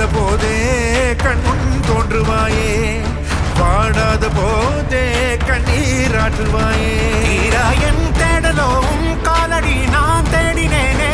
வாடாத போதே கண்முன் தோன்றுவாயே, வாடாத போதே கண்ணீராற்றுவாயே. என் தேடலும் காலடி நான் தேடினேனே,